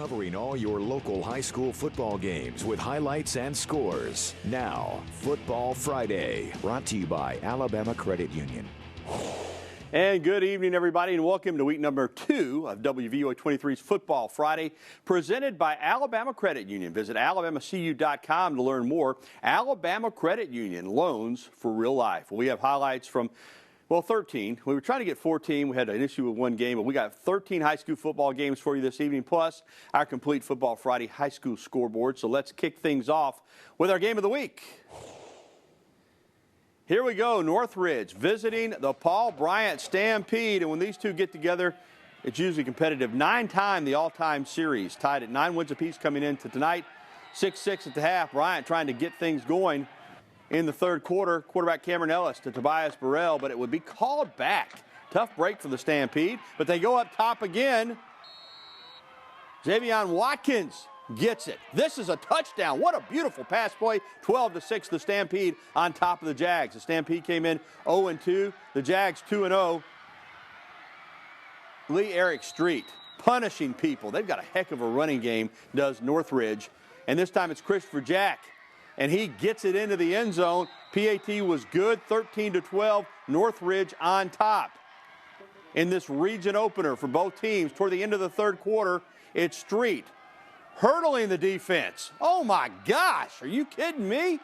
covering all your local high school football games with highlights and scores. Now, Football Friday, brought to you by Alabama Credit Union. And good evening, everybody, and welcome to week number 2 of WVUA 23's Football Friday, presented by Alabama Credit Union. Visit alabamacu.com to learn more. Alabama Credit Union, loans for real life. We have highlights from, well, 13. We were trying to get 14. We had an issue with one game, but we got 13 high school football games for you this evening, plus our complete Football Friday high school scoreboard. So let's kick things off with our game of the week. Here we go, Northridge visiting the Paul Bryant Stampede, and when these two get together, it's usually competitive. 9-time the all-time series, tied at 9 wins apiece coming into tonight. 6-6 at the half. Bryant trying to get things going in the third quarter. Quarterback Cameron Ellis to Tobias Burrell, but it would be called back. Tough break for the Stampede, but they go up top again. Xavion Watkins gets it. This is a touchdown. What a beautiful pass play. 12-6, the Stampede on top of the Jags. The Stampede came in 0-2. The Jags 2-0. Lee Eric Street punishing people. They've got a heck of a running game, does Northridge. And this time it's Christopher Jack. And he gets it into the end zone. PAT was good, 13-12. Northridge on top. In this region opener for both teams, toward the end of the third quarter, it's Street hurdling the defense. Oh my gosh, are you kidding me?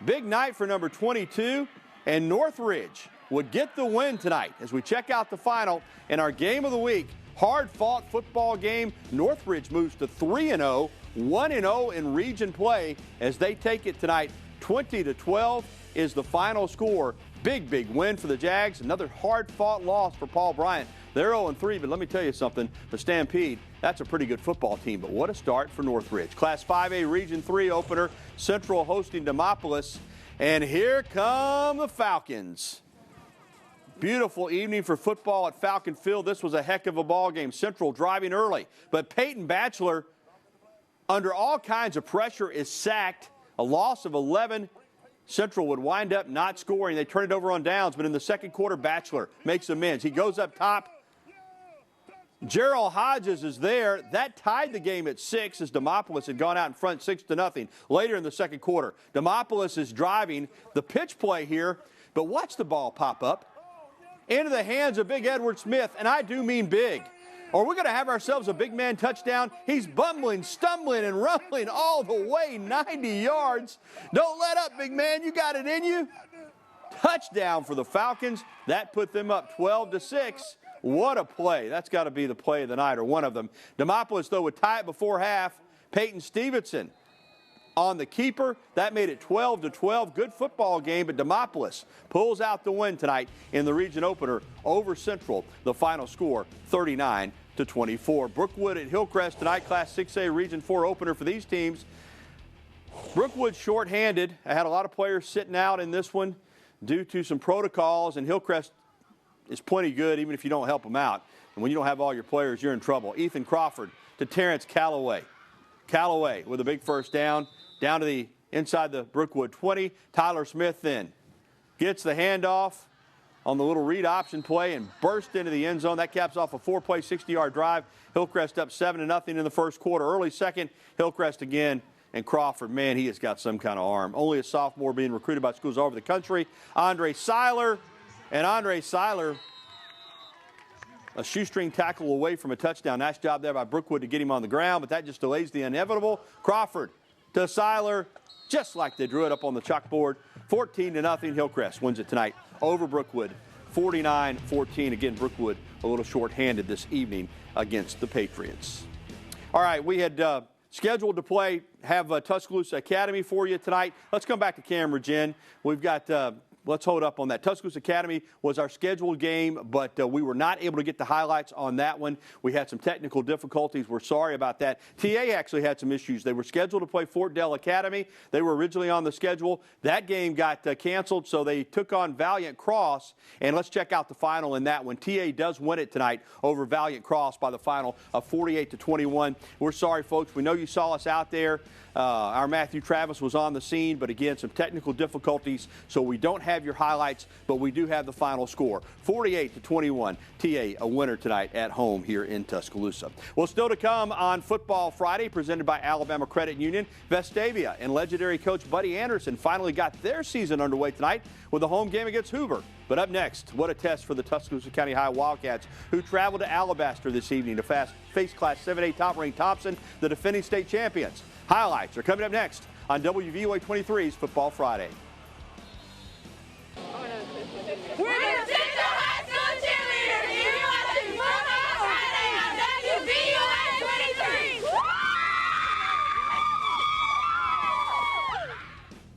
Big night for number 22, and Northridge would get the win tonight as we check out the final in our game of the week. Hard-fought football game. Northridge moves to 3-0, 1-0 in region play as they take it tonight. 20-12 is the final score. Big, big win for the Jags. Another hard-fought loss for Paul Bryant. They're 0-3, but let me tell you something. The Stampede, that's a pretty good football team, but what a start for Northridge. Class 5A Region 3 opener, Central hosting Demopolis, and here come the Falcons. Beautiful evening for football at Falcon Field. This was a heck of a ball game. Central driving early, but Peyton Batchelor, under all kinds of pressure, is sacked. A loss of 11. Central would wind up not scoring. They turn it over on downs, but in the second quarter, Batchelor makes amends. He goes up top. Gerald Hodges is there. That tied the game at 6 as Demopolis had gone out in front 6-0 later in the second quarter. Demopolis is driving the pitch play here, but watch the ball pop up into the hands of big Edward Smith, and I do mean big. Or we're going to have ourselves a big man touchdown. He's bumbling, stumbling, and rumbling all the way 90 yards. Don't let up, big man. You got it in you. Touchdown for the Falcons. That put them up 12-6. What a play. That's got to be the play of the night, or one of them. Demopolis, though, would tie it before half. Peyton Stevenson on the keeper. That made it 12-12. Good football game, but Demopolis pulls out the win tonight in the region opener over Central. The final score, 39-24. Brookwood at Hillcrest tonight, Class 6A Region 4 opener for these teams. Brookwood shorthanded. I had a lot of players sitting out in this one due to some protocols, and Hillcrest is plenty good even if you don't help them out. And when you don't have all your players, you're in trouble. Ethan Crawford to Terrence Calloway. Calloway with a big first down to the inside the Brookwood 20. Tyler Smith then gets the handoff on the little read option play and burst into the end zone. That caps off a 4-play, 60-yard drive. Hillcrest up 7-0 in the first quarter. Early second, Hillcrest again. And Crawford, man, he has got some kind of arm. Only a sophomore being recruited by schools all over the country. Andre Seiler, a shoestring tackle away from a touchdown. Nice job there by Brookwood to get him on the ground, but that just delays the inevitable. Crawford to Seiler, just like they drew it up on the chalkboard. 14-0, Hillcrest wins it tonight over Brookwood. 49-14. Again, Brookwood a little short-handed this evening against the Patriots. All right, we had scheduled to have Tuscaloosa Academy for you tonight. Let's come back to camera, Jen. We've got let's hold up on that. Tuscaloosa Academy was our scheduled game, but we were not able to get the highlights on that one. We had some technical difficulties. We're sorry about that. TA actually had some issues. They were scheduled to play Fort Dell Academy. They were originally on the schedule. That game got canceled, so they took on Valiant Cross, and let's check out the final in that one. TA does win it tonight over Valiant Cross by the final of 48-21. We're sorry, folks. We know you saw us out there. Our Matthew Travis was on the scene, but again, some technical difficulties, so we don't have have your highlights, but we do have the final score. 48-21. TA a winner tonight at home here in Tuscaloosa. Well, still to come on Football Friday, presented by Alabama Credit Union. Vestavia and legendary coach Buddy Anderson finally got their season underway tonight with a home game against Hoover. But up next, what a test for the Tuscaloosa County High Wildcats, who traveled to Alabaster this evening to face Class 7A top-ranked Thompson, the defending state champions. Highlights are coming up next on WVUA 23's Football Friday. We're the Central High School cheerleaders, and you're watching Football Friday on WVUA 23.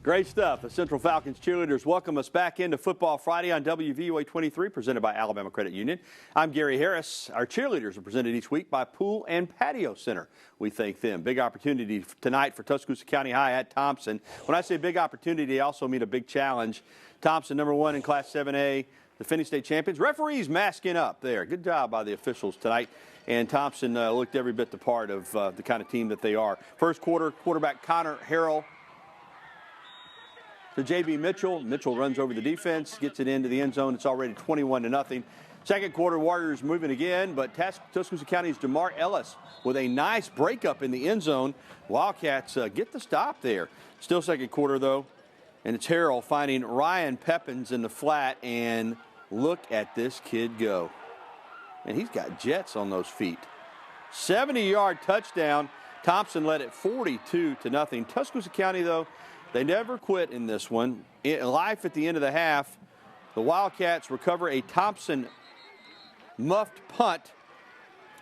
Great stuff. The Central Falcons cheerleaders welcome us back into Football Friday on WVUA 23, presented by Alabama Credit Union. I'm Gary Harris. Our cheerleaders are presented each week by Pool and Patio Center. We thank them. Big opportunity tonight for Tuscaloosa County High at Thompson. When I say big opportunity, I also mean a big challenge. Thompson, #1 in Class 7A, defending state champions. Referees masking up there. Good job by the officials tonight. And Thompson looked every bit the part of the kind of team that they are. First quarter, quarterback Connor Harrell to J.B. Mitchell. Mitchell runs over the defense, gets it into the end zone. It's already 21-0. Second quarter, Warriors moving again, but Tuscaloosa County's DeMar Ellis with a nice breakup in the end zone. Wildcats get the stop there. Still second quarter, though. And it's Harrell finding Ryan Pickens in the flat, and look at this kid go. And he's got jets on those feet. 70-yard touchdown. Thompson led it 42-0. Tuscaloosa County, though, they never quit in this one. Life at the end of the half, the Wildcats recover a Thompson muffed punt,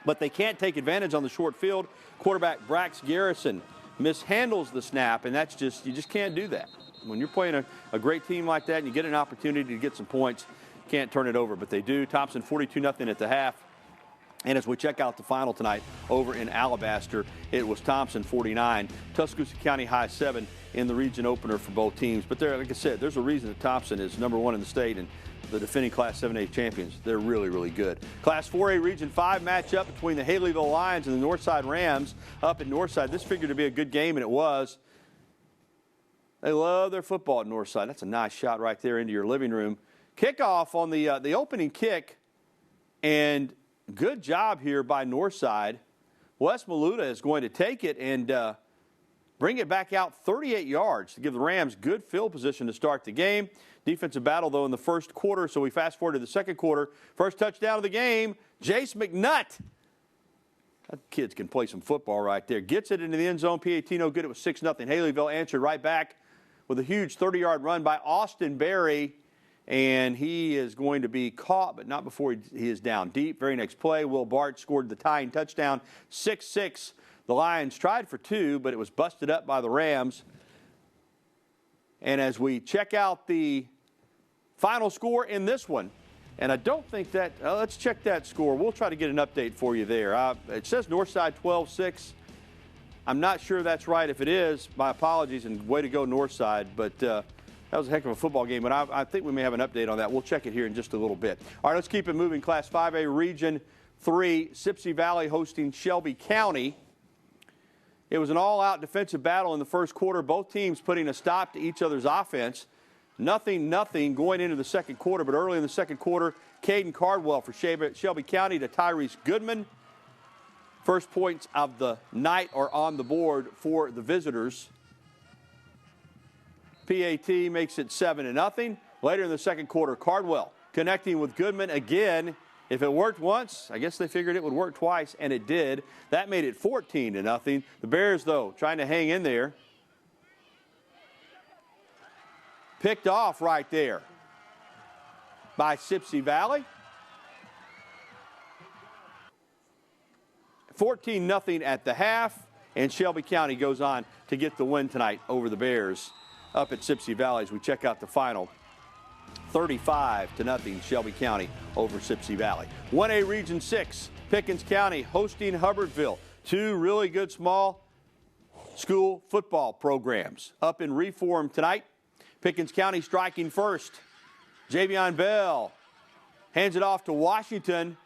but they can't take advantage on the short field. Quarterback Brax Garrison mishandles the snap, and that's just, you just can't do that. When you're playing a great team like that and you get an opportunity to get some points, you can't turn it over, but they do. Thompson 42-0 at the half. And as we check out the final tonight over in Alabaster, it was Thompson 49, Tuscaloosa County High 7 in the region opener for both teams. But there, like I said, there's a reason that Thompson is #1 in the state and the defending Class 7A champions. They're really, really good. Class 4A Region 5 matchup between the Haleyville Lions and the Northside Rams up in Northside. This figured to be a good game, and it was. They love their football at Northside. That's a nice shot right there into your living room. Kickoff on the opening kick, and good job here by Northside. Wes Maluda is going to take it and bring it back out 38 yards to give the Rams good field position to start the game. Defensive battle, though, in the first quarter, so we fast forward to the second quarter. First touchdown of the game, Jace McNutt. That kids can play some football right there. Gets it into the end zone. PAT no good. It was 6-0. Haleyville answered right back with a huge 30-yard run by Austin Berry. And he is going to be caught, but not before he is down deep. Very next play, Will Bart scored the tying touchdown, 6-6. The Lions tried for 2, but it was busted up by the Rams. And as we check out the final score in this one, and I don't think that, let's check that score. We'll try to get an update for you there. It says Northside 12-6. I'm not sure that's right. If it is, my apologies, and way to go Northside, but that was a heck of a football game, but I think we may have an update on that. We'll check it here in just a little bit. All right, let's keep it moving. Class 5A Region 3, Sipsey Valley hosting Shelby County. It was an all-out defensive battle in the first quarter, both teams putting a stop to each other's offense. Nothing going into the second quarter, but early in the second quarter, Caden Cardwell for Shelby County to Tyrese Goodman. First points of the night are on the board for the visitors. PAT makes it 7-0. Later in the second quarter, Cardwell connecting with Goodman again. If it worked once, I guess they figured it would work twice, and it did. That made it 14-0. The Bears, though, trying to hang in there. Picked off right there by Sipsey Valley. 14-0 at the half, and Shelby County goes on to get the win tonight over the Bears up at Sipsey Valley as we check out the final. 35-0 Shelby County over Sipsey Valley. 1A Region 6, Pickens County hosting Hubbertville. Two really good small school football programs up in reform tonight. Pickens County striking first. Javion Bell hands it off to Washington.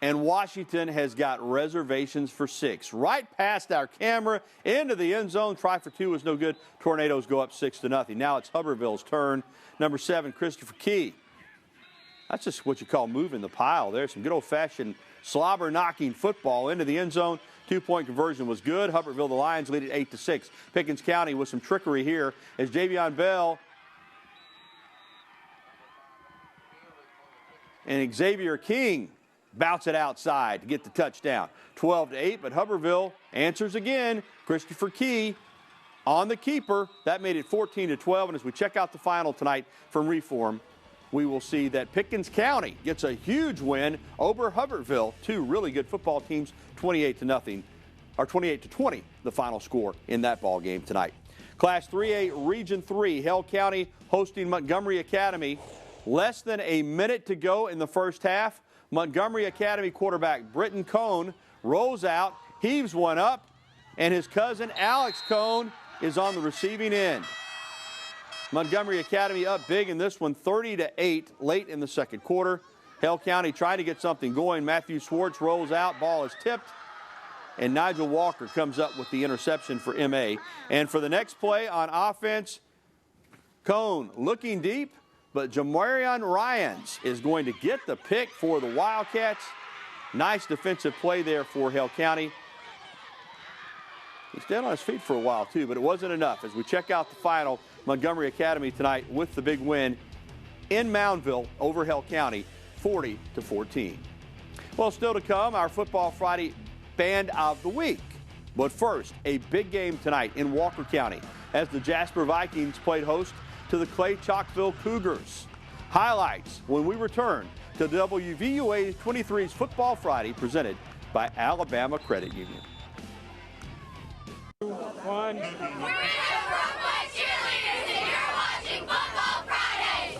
And Washington has got reservations for 6. Right past our camera, into the end zone. Try for 2 was no good. Tornadoes go up 6-0. Now it's Hubbertville's turn. Number 7, Christopher Key. That's just what you call moving the pile. There's some good old-fashioned slobber-knocking football into the end zone. 2-point conversion was good. Hubbertville, the Lions, lead it 8-6. Pickens County with some trickery here as Javion Bell and Xavier King bounce it outside to get the touchdown. 12-8, but Hubbertville answers again. Christopher Key on the keeper. That made it 14-12, and as we check out the final tonight from Reform, we will see that Pickens County gets a huge win over Hubbertville. 2 really good football teams, 28-0, or 28-20, the final score in that ball game tonight. Class 3A Region 3, Hale County hosting Montgomery Academy. Less than a minute to go in the first half. Montgomery Academy quarterback Britton Cone rolls out, heaves one up, and his cousin Alex Cone is on the receiving end. Montgomery Academy up big in this one, 30-8, late in the second quarter. Hale County trying to get something going. Matthew Swartz rolls out, ball is tipped, and Nigel Walker comes up with the interception for MA. And for the next play on offense, Cone looking deep, but Jamarion Ryans is going to get the pick for the Wildcats. Nice defensive play there for Hale County. He stayed on his feet for a while too, but it wasn't enough. As we check out the final, Montgomery Academy tonight with the big win in Moundville over Hale County, 40-14. Well, still to come, our Football Friday Band of the Week. But first, a big game tonight in Walker County as the Jasper Vikings played host to the Clay-Chalkville Cougars. Highlights when we return to WVUA 23's Football Friday presented by Alabama Credit Union. 1. We're the Brookwood cheerleaders, and you're watching Football Friday.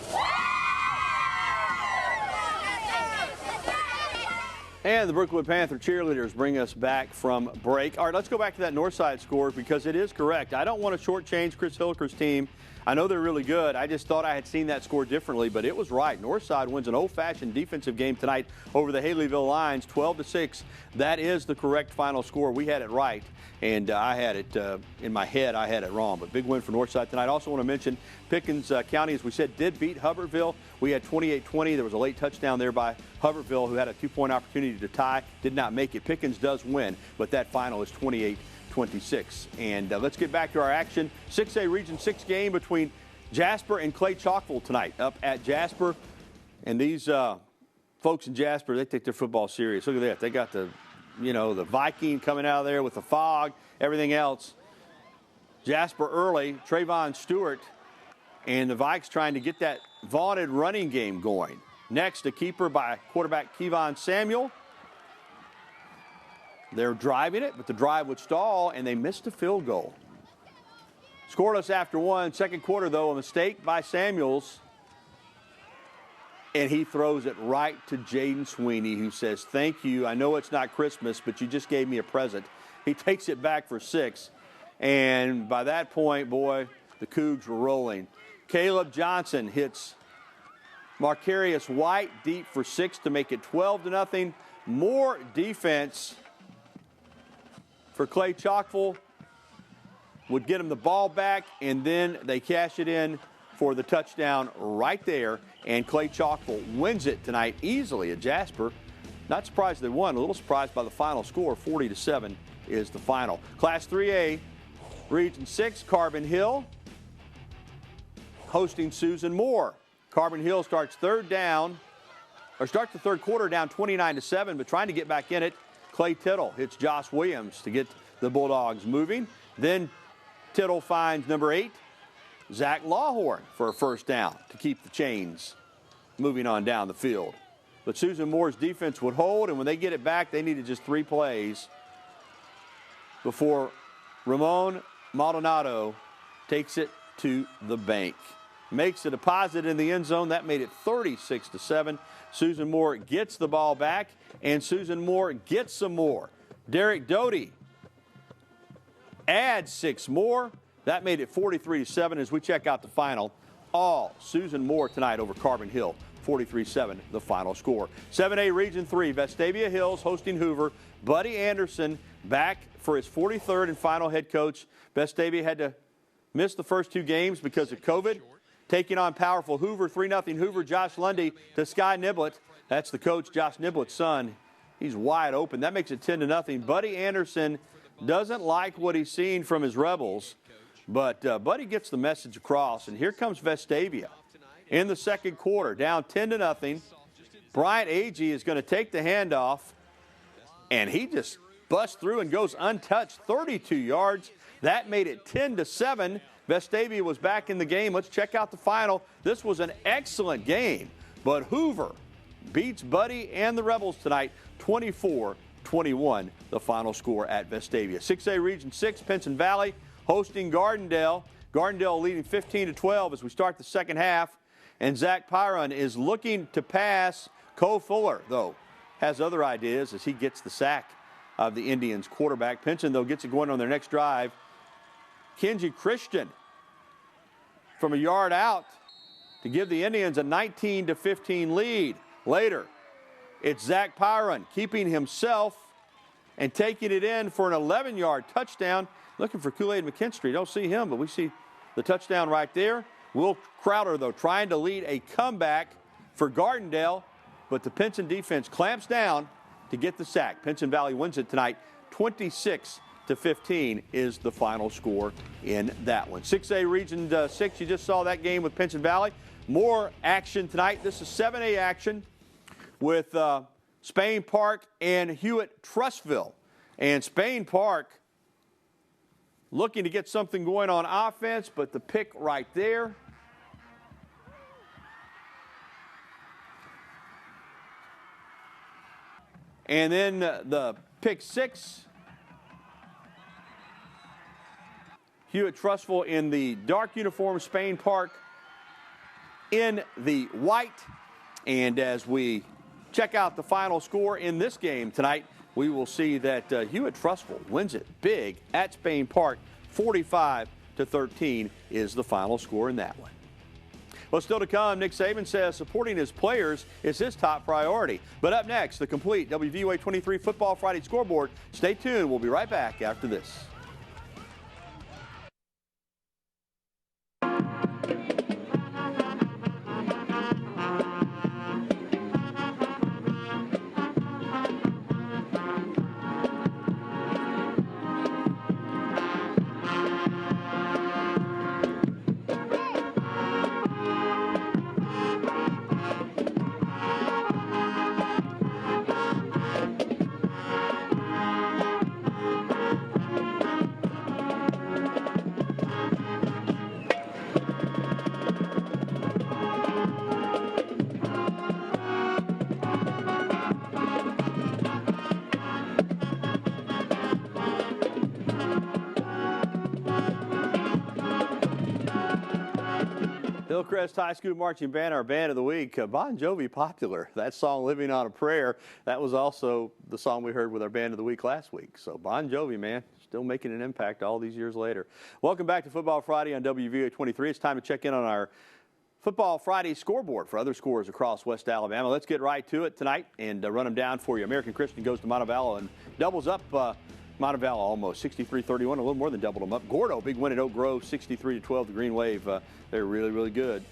And the Brookwood Panther cheerleaders bring us back from break. All right, let's go back to that Northside score because it is correct. I don't want to shortchange Chris Hilker's team. I know they're really good. I just thought I had seen that score differently, but it was right. Northside wins an old-fashioned defensive game tonight over the Haleyville Lions, 12-6. That is the correct final score. We had it right, and I had it in my head. I had it wrong, but big win for Northside tonight. I also want to mention Pickens County, as we said, did beat Hubbertville. We had 28-20. There was a late touchdown there by Hubbertville, who had a 2-point opportunity to tie, did not make it. Pickens does win, but that final is 28-26. And let's get back to our action. 6A Region 6 game between Jasper and Clay-Chalkville tonight up at Jasper. And these folks in Jasper, they take their football serious. Look at that. They got the, the Viking coming out of there with the fog, everything else. Jasper early, Trayvon Stewart, and the Vikes trying to get that vaunted running game going. Next, a keeper by quarterback Kevon Samuel. They're driving it, but the drive would stall, and they missed a field goal. Scoreless after one. Second quarter, though, a mistake by Samuels. And he throws it right to Jaden Sweeney, who says, thank you. I know it's not Christmas, but you just gave me a present. He takes it back for 6. And by that point, boy, the Cougs were rolling. Caleb Johnson hits Marcarius White deep for 6 to make it 12-0. More defense for Clay-Chalkville would get him the ball back, and then they cash it in for the touchdown right there, and Clay-Chalkville wins it tonight easily at Jasper. Not surprised they won, a little surprised by the final score. 40-7 is the final. Class 3A, Region 6, Carbon Hill hosting Susan Moore. Carbon Hill starts the third quarter down 29-7, but trying to get back in it. Clay Tittle hits Josh Williams to get the Bulldogs moving. Then Tittle finds number 8, Zach Lawhorn, for a first down to keep the chains moving on down the field. But Susan Moore's defense would hold, and when they get it back, they needed just 3 plays before Ramon Maldonado takes it to the bank. Makes a deposit in the end zone. That made it 36-7. Susan Moore gets the ball back, and Susan Moore gets some more. Derek Doty adds 6 more. That made it 43-7 as we check out the final. All Susan Moore tonight over Carbon Hill, 43-7 the final score. 7A Region 3, Vestavia Hills hosting Hoover. Buddy Anderson back for his 43rd and final head coach. Vestavia had to miss the first 2 games because of COVID. Taking on powerful Hoover, 3-0 Hoover. Josh Lundy to Sky Niblett. That's the coach, Josh Niblett's son. He's wide open. That makes it 10-0. Buddy Anderson doesn't like what he's seeing from his Rebels, but Buddy gets the message across. And here comes Vestavia in the second quarter, down 10-0. Bryant Agee is going to take the handoff, and he just busts through and goes untouched, 32 yards. That made it 10-7. Vestavia was back in the game. Let's check out the final. This was an excellent game, but Hoover beats Buddy and the Rebels tonight, 24-21, the final score at Vestavia. 6A Region 6, Pinson Valley hosting Gardendale. Gardendale leading 15-12 as we start the second half. And Zach Pyron is looking to pass. Cole Fuller, though, has other ideas as he gets the sack of the Indians quarterback. Pinson, though, gets it going on their next drive. Kenji Christian from a yard out to give the Indians a 19-15 lead. Later, it's Zach Pyron keeping himself and taking it in for an 11-yard touchdown. Looking for Kool-Aid McKinstry. Don't see him, but we see the touchdown right there. Will Crowder, though, trying to lead a comeback for Gardendale, but the Pinson defense clamps down to get the sack. Pinson Valley wins it tonight, 26-15 is the final score in that one. 6A Region 6, you just saw that game with Pinson Valley. More action tonight. This is 7A action with Spain Park and Hewitt-Trussville. And Spain Park looking to get something going on offense, but the pick right there. And then the pick 6. Hewitt-Trussville in the dark uniform, Spain Park in the white. And as we check out the final score in this game tonight, we will see that Hewitt-Trussville wins it big at Spain Park. 45-13 is the final score in that one. Well, still to come, Nick Saban says supporting his players is his top priority. But up next, the complete WVUA 23 Football Friday scoreboard. Stay tuned. We'll be right back after this. Hillcrest High School Marching Band, our band of the week. Bon Jovi popular. That song, Living on a Prayer, that was also the song we heard with our band of the week last week. So Bon Jovi, man, still making an impact all these years later. Welcome back to Football Friday on WVUA 23. It's time to check in on our Football Friday scoreboard for other scores across West Alabama. Let's get right to it tonight and run them down for you. American Christian goes to Montevallo and doubles up Montevallo almost 63-31, a little more than doubled them up. Gordo, big win at Oak Grove, 63-12. The Green Wave, they're really, really good.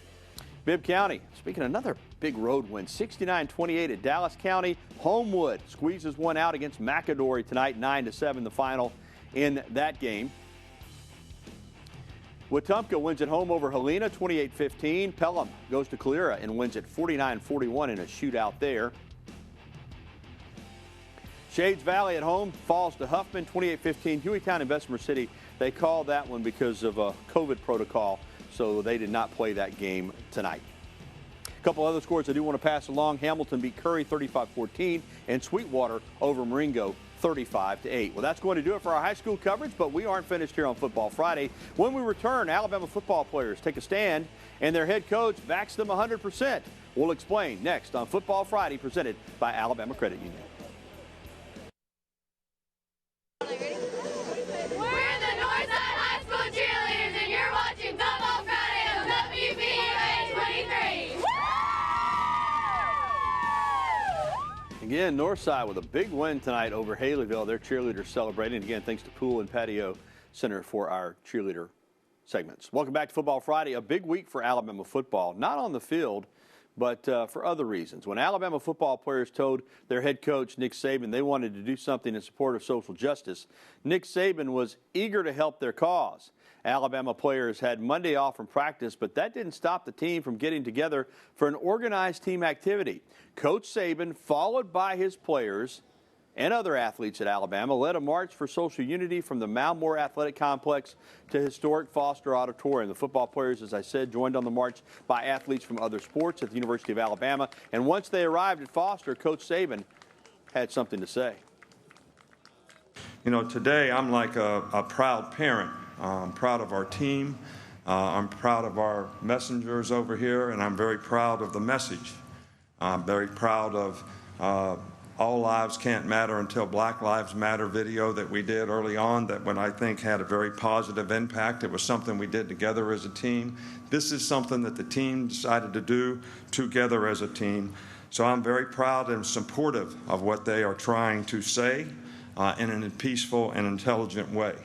Bibb County, speaking of another big road win, 69-28 at Dallas County. Homewood squeezes one out against McAdory tonight, 9-7 the final in that game. Wetumpka wins at home over Helena, 28-15. Pelham goes to Calera and wins at 49-41 in a shootout there. Shades Valley at home falls to Huffman, 28-15. Hueytown and Bessemer City, they called that one because of a COVID protocol, so they did not play that game tonight. A couple other scores I do want to pass along. Hamilton beat Curry 35-14, and Sweetwater over Marengo 35-8. Well, that's going to do it for our high school coverage, but we aren't finished here on Football Friday. When we return, Alabama football players take a stand, and their head coach backs them 100%. We'll explain next on Football Friday, presented by Alabama Credit Union. We're the Northside High School cheerleaders, and you're watching Football Friday on WVUA 23. Again, Northside with a big win tonight over Haleyville. Their cheerleaders celebrating. Again, thanks to Pool and Patio Center for our cheerleader segments. Welcome back to Football Friday. A big week for Alabama football, not on the field, but for other reasons. When Alabama football players told their head coach, Nick Saban, they wanted to do something in support of social justice, Nick Saban was eager to help their cause. Alabama players had Monday off from practice, but that didn't stop the team from getting together for an organized team activity. Coach Saban, followed by his players and other athletes at Alabama, led a march for social unity from the Malmore Athletic Complex to historic Foster Auditorium. The football players, as I said, joined on the march by athletes from other sports at the University of Alabama. And once they arrived at Foster, Coach Saban had something to say. You know, today I'm like a proud parent. I'm proud of our team. I'm proud of our messengers over here, and I'm very proud of the message. I'm very proud of All Lives Can't Matter Until Black Lives Matter video that we did early on, that when I think had a very positive impact. It was something we did together as a team. This is something that the team decided to do together as a team. So I'm very proud and supportive of what they are trying to say in a peaceful and intelligent way.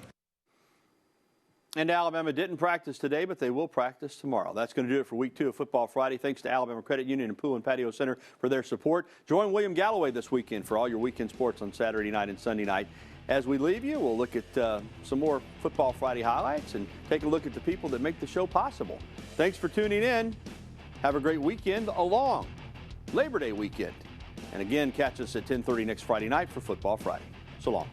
And Alabama didn't practice today, but they will practice tomorrow. That's going to do it for Week 2 of Football Friday. Thanks to Alabama Credit Union and Pool and Patio Center for their support. Join William Galloway this weekend for all your weekend sports on Saturday night and Sunday night. As we leave you, we'll look at some more Football Friday highlights and take a look at the people that make the show possible. Thanks for tuning in. Have a great weekend, a long Labor Day weekend. And again, catch us at 10:30 next Friday night for Football Friday. So long.